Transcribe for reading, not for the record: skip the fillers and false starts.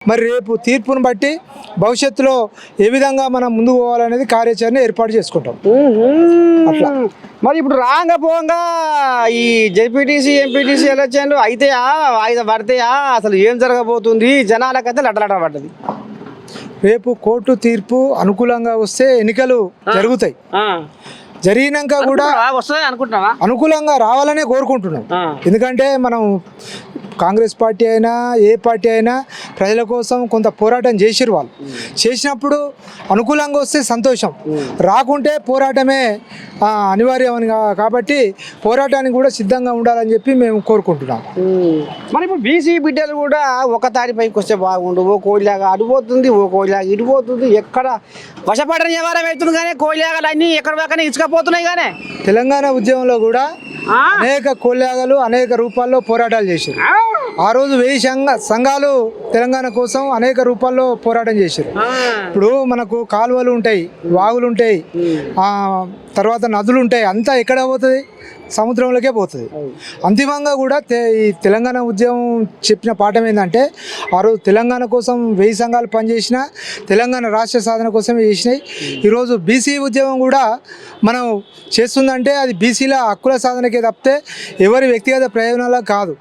మరి రేపు తీర్పును బట్టి భవిష్యత్తులో ఏ విధంగా మనం ముందుకు పోవాలనేది కార్యాచరణ ఏర్పాటు చేసుకుంటాం. అట్లా మరి ఇప్పుడు రాంగ పోంగా ఈ జెడ్పీటీసీ ఎంపీటీసీ ఎలక్షన్లు అయితాయా వాయిదా పడతాయా అసలు ఏం జరగబోతుంది జనాలకైతే లటలట పడ్డది. రేపు కోర్టు తీర్పు అనుకూలంగా వస్తే ఎన్నికలు జరుగుతాయి. జరిగినాక కూడా వస్తుంది అనుకుంటున్నావా? అనుకూలంగా రావాలనే కోరుకుంటున్నాం. ఎందుకంటే మనం కాంగ్రెస్ పార్టీ అయినా ఏ పార్టీ అయినా ప్రజల కోసం కొంత పోరాటం చేసిరు. వాళ్ళు చేసినప్పుడు అనుకూలంగా వస్తే సంతోషం, రాకుంటే పోరాటమే అనివార్యం కాబట్టి పోరాటానికి కూడా సిద్ధంగా ఉండాలని చెప్పి మేము కోరుకుంటున్నాం. మరి ఇప్పుడు బీసీ బిడ్డలు కూడా ఒక తారి పైకి వస్తే బాగుండు. ఓ కోయిలాగా అడిపోతుంది, ఓ కోయిలాగా ఇడిపోతుంది, ఎక్కడ వశపడని వ్యవహారం అవుతుంది కానీ కోయిలాగలు అన్నీ ఎక్కడ దాకా ఇసుకపోతున్నాయి. కానీ తెలంగాణ ఉద్యమంలో కూడా అనేక కోల్యాగలు అనేక రూపాల్లో పోరాటాలు చేశారు. ఆ రోజు 1000 సంఘాలు తెలంగాణ కోసం అనేక రూపాల్లో పోరాటం చేశారు. ఇప్పుడు మనకు కాలువలు ఉంటాయి, వాగులు ఉంటాయి, తర్వాత నదులు ఉంటాయి, అంతా ఎక్కడ పోతుంది? సముద్రంలోకే పోతుంది. అంతిమంగా కూడా ఈ తెలంగాణ ఉద్యమం చెప్పిన పాఠం ఏంటంటే ఆ రోజు తెలంగాణ కోసం 1000 సంఘాలు పనిచేసినా తెలంగాణ రాష్ట్ర సాధన కోసమే చేసినాయి. ఈరోజు బీసీ ఉద్యమం కూడా మనం చేస్తుందంటే అది బీసీల హక్కుల సాధనకే తప్పితే ఎవరి వ్యక్తిగత ప్రయోజనాలకు కాదు.